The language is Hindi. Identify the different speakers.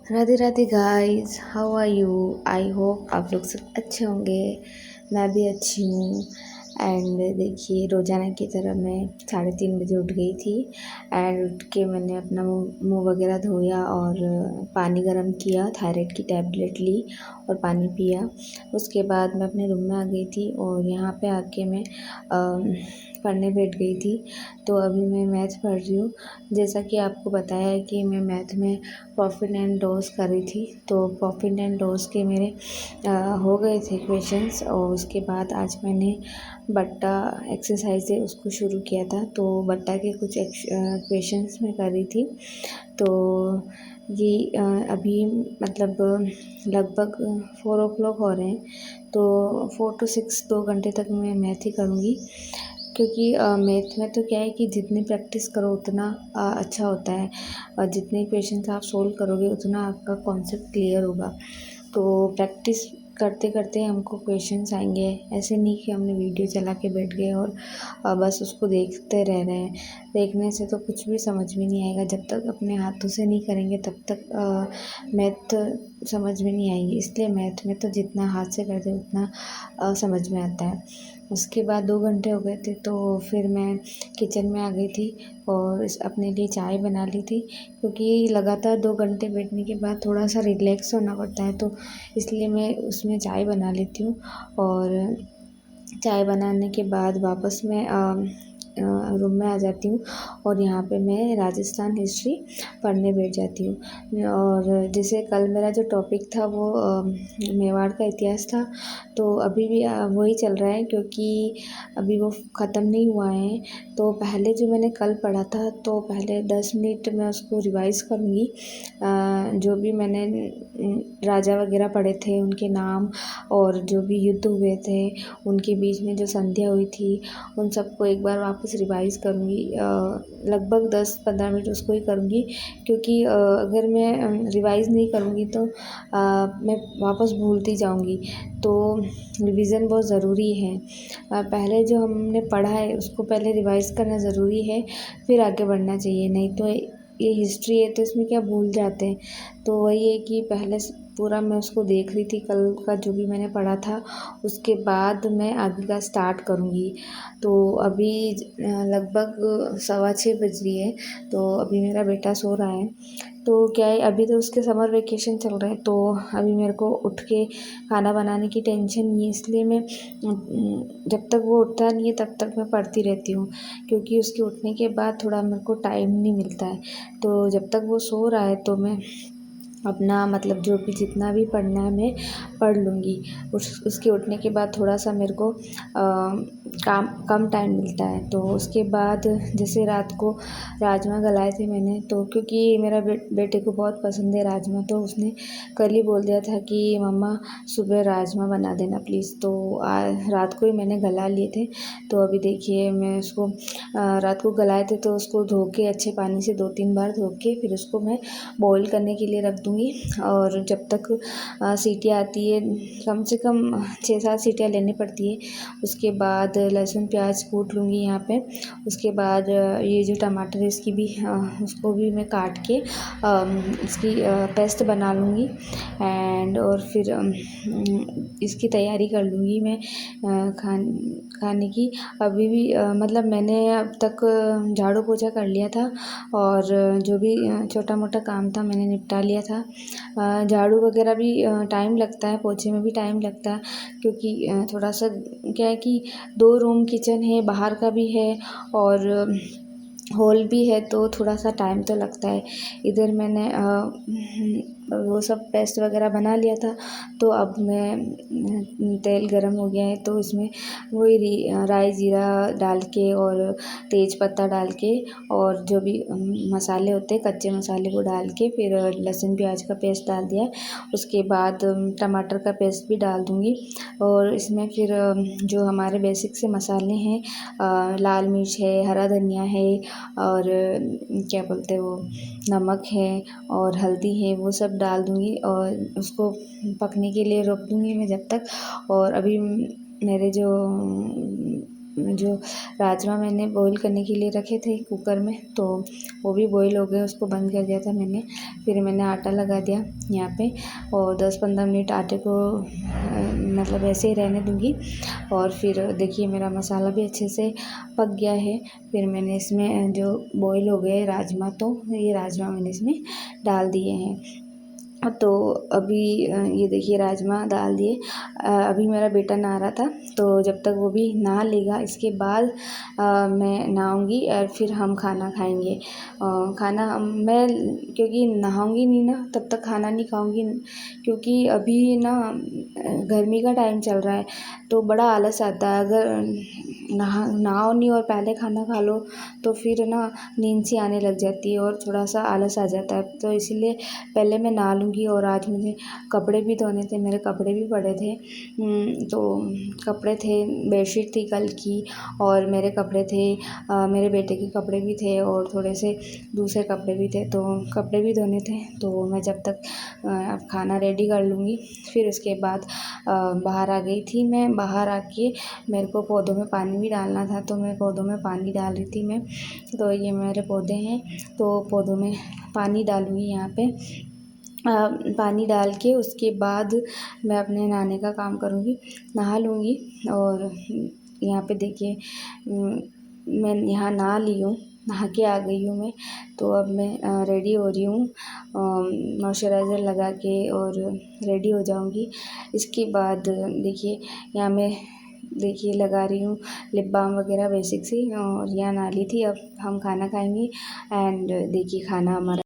Speaker 1: Radhe Radhe guys, how are you. I hope आप लोग सब अच्छे होंगे। मैं भी अच्छी हूँ। एंड देखिए, रोज़ाना की तरह मैं 3:30 बजे उठ गई थी। एंड उठ के मैंने अपना मुँह मुँह वगैरह धोया और पानी गर्म किया, थायराइड की टैबलेट ली और पानी पिया। उसके बाद मैं अपने रूम में आ गई थी और यहाँ पे आके मैं पढ़ने बैठ गई थी। तो अभी मैं मैथ पढ़ रही हूँ। जैसा कि आपको बताया है कि मैं मैथ में प्रॉफिट एंड लॉस कर रही थी, तो प्रॉफिट एंड लॉस के मेरे हो गए थे क्वेश्चंस। और उसके बाद आज मैंने बट्टा एक्सरसाइज है उसको शुरू किया था, तो बट्टा के कुछ क्वेश्चंस मैं कर रही थी। तो ये अभी मतलब लगभग 4 o'clock हो रहे हैं, तो 4 to 6 2 घंटे तक मैं मैथ ही करूँगी। क्योंकि मैथ में तो क्या है कि जितनी प्रैक्टिस करो उतना अच्छा होता है, और जितने क्वेश्चंस आप सोल्व करोगे उतना आपका कॉन्सेप्ट क्लियर होगा। तो प्रैक्टिस करते करते हमको क्वेश्चंस आएंगे। ऐसे नहीं कि हमने वीडियो चला के बैठ गए और बस उसको देखते रह रहे हैं। देखने से तो कुछ भी समझ में नहीं आएगा। जब तक अपने हाथों से नहीं करेंगे तब तक मैथ समझ में नहीं आएगी। इसलिए मैथ में तो जितना हाथ से करते उतना समझ में आता है। उसके बाद 2 घंटे हो गए थे, तो फिर मैं किचन में आ गई थी और अपने लिए चाय बना ली थी। क्योंकि लगातार 2 घंटे बैठने के बाद थोड़ा सा रिलैक्स होना पड़ता है, तो इसलिए मैं उसमें चाय बना लेती हूँ। और चाय बनाने के बाद वापस मैं रूम में आ जाती हूँ और यहाँ पे मैं राजस्थान हिस्ट्री पढ़ने बैठ जाती हूँ। और जैसे कल मेरा जो टॉपिक था वो मेवाड़ का इतिहास था, तो अभी भी वही चल रहा है, क्योंकि अभी वो ख़त्म नहीं हुआ है। तो पहले जो मैंने कल पढ़ा था, तो पहले 10 मिनट मैं उसको रिवाइज़ करूँगी। जो भी मैंने राजा वगैरह पढ़े थे उनके नाम, और जो भी युद्ध हुए थे उनके बीच में जो संध्या हुई थी, उन सबको एक बार वापस रिवाइज़ करूँगी। लगभग 10-15 मिनट उसको ही करूँगी, क्योंकि अगर मैं रिवाइज़ नहीं करूँगी तो मैं वापस भूलती जाऊँगी। तो रिवीज़न बहुत ज़रूरी है। पहले जो हमने पढ़ा है उसको पहले रिवाइज़ करना ज़रूरी है, फिर आगे बढ़ना चाहिए। नहीं तो ये हिस्ट्री है तो इसमें क्या भूल जाते हैं। तो वही है कि पहले से पूरा मैं उसको देख रही थी, कल का जो भी मैंने पढ़ा था, उसके बाद मैं आगे का स्टार्ट करूँगी। तो अभी लगभग 6:15 बज रही है, तो अभी मेरा बेटा सो रहा है। तो क्या है, अभी तो उसके समर वेकेशन चल रहे हैं, तो अभी मेरे को उठ के खाना बनाने की टेंशन नहीं है। इसलिए मैं जब तक वो उठता नहीं है तब तक मैं पढ़ती रहती हूँ, क्योंकि उसके उठने के बाद थोड़ा मेरे को टाइम नहीं मिलता है। तो जब तक वो सो रहा है तो मैं अपना मतलब जो भी जितना भी पढ़ना है मैं पढ़ लूँगी। उसके उठने के बाद थोड़ा सा मेरे को काम कम टाइम मिलता है। तो उसके बाद जैसे रात को राजमा गलाए थे मैंने, तो क्योंकि मेरा बेटे को बहुत पसंद है राजमा, तो उसने कल ही बोल दिया था कि मम्मा सुबह राजमा बना देना प्लीज़। तो रात को ही मैंने गला लिए थे। तो अभी देखिए मैं उसको रात को गलाए थे, तो उसको धो के अच्छे पानी से 2-3 बार धो के फिर उसको मैं बॉईल करने के लिए रख दूँगी। और जब तक सीटियाँ आती है, कम से कम 6-7 सीटियाँ लेनी पड़ती है। उसके बाद लहसुन प्याज कूट लूँगी यहाँ पे। उसके बाद ये जो टमाटर है इसकी भी उसको भी मैं काट के इसकी पेस्ट बना लूँगी। एंड और फिर इसकी तैयारी कर लूँगी मैं खाने की। अभी भी मतलब मैंने अब तक झाड़ू पोछा कर लिया था, और जो भी छोटा मोटा काम था मैंने निपटा लिया था। झाड़ू वगैरह भी टाइम लगता है, पोछे में भी टाइम लगता है, क्योंकि थोड़ा सा क्या है कि 2 रूम किचन है, बाहर का भी है और हॉल भी है, तो थोड़ा सा टाइम तो लगता है। इधर मैंने वो सब पेस्ट वगैरह बना लिया था। तो अब मैं तेल गरम हो गया है, तो इसमें वही राई जीरा डाल के और तेज पत्ता डाल के और जो भी मसाले होते हैं कच्चे मसाले वो डाल के फिर लहसुन प्याज का पेस्ट डाल दिया। उसके बाद टमाटर का पेस्ट भी डाल दूँगी। और इसमें फिर जो हमारे बेसिक से मसाले हैं, लाल मिर्च है, हरा धनिया है, और क्या बोलते हैं वो नमक है और हल्दी है, वो सब डाल दूँगी और उसको पकने के लिए रख दूँगी मैं जब तक। और अभी मेरे जो जो राजमा मैंने बॉईल करने के लिए रखे थे कुकर में, तो वो भी बॉईल हो गए, उसको बंद कर दिया था मैंने। फिर मैंने आटा लगा दिया यहाँ पे और 10-15 मिनट आटे को मतलब ऐसे ही रहने दूँगी। और फिर देखिए मेरा मसाला भी अच्छे से पक गया है। फिर मैंने इसमें जो बॉईल हो गए राजमा, तो ये राजमा मैंने इसमें डाल दिए हैं। तो अभी ये देखिए राजमा डाल दिए। अभी मेरा बेटा नहा रहा था, तो जब तक वो भी नहा लेगा इसके बाद मैं नहाऊँगी और फिर हम खाना खाएंगे। मैं क्योंकि नहाऊँगी नहीं ना तब तक खाना नहीं खाऊँगी, क्योंकि अभी ना गर्मी का टाइम चल रहा है तो बड़ा आलस आता है। अगर नहाओ नहीं और पहले खाना खा लो तो फिर ना नींद सी आने लग जाती है और थोड़ा सा आलस आ जाता है। तो इसीलिए पहले मैं नहा लूँगी। और आज मुझे कपड़े भी धोने थे, मेरे कपड़े भी पड़े थे। तो कपड़े थे, बेडशीट थी कल की और मेरे कपड़े थे, मेरे बेटे के कपड़े भी थे और थोड़े से दूसरे कपड़े भी थे, तो कपड़े भी धोने थे। तो मैं जब तक अब खाना रेडी कर लूँगी, फिर उसके बाद बाहर आ गई थी। मैं बाहर आके मेरे को पौधों में पानी भी डालना था, तो मैं पौधों में पानी डाल रही थी मैं। तो ये मेरे पौधे हैं, तो पौधों में पानी डालूँगी यहाँ पे। पानी डाल के उसके बाद मैं अपने नहाने का काम करूँगी, नहा लूँगी। और यहाँ पे देखिए मैं यहाँ नहा ली हूँ, नहा के आ गई हूँ मैं। तो अब मैं रेडी हो रही हूँ मॉइस्चराइज़र लगा के और रेडी हो जाऊँगी। इसके बाद देखिए यहाँ मैं देखिए लगा रही हूँ लिप बाम वगैरह बेसिक सी, और यहाँ नहा ली थी। अब हम खाना खाएंगे एंड देखिए खाना हमारा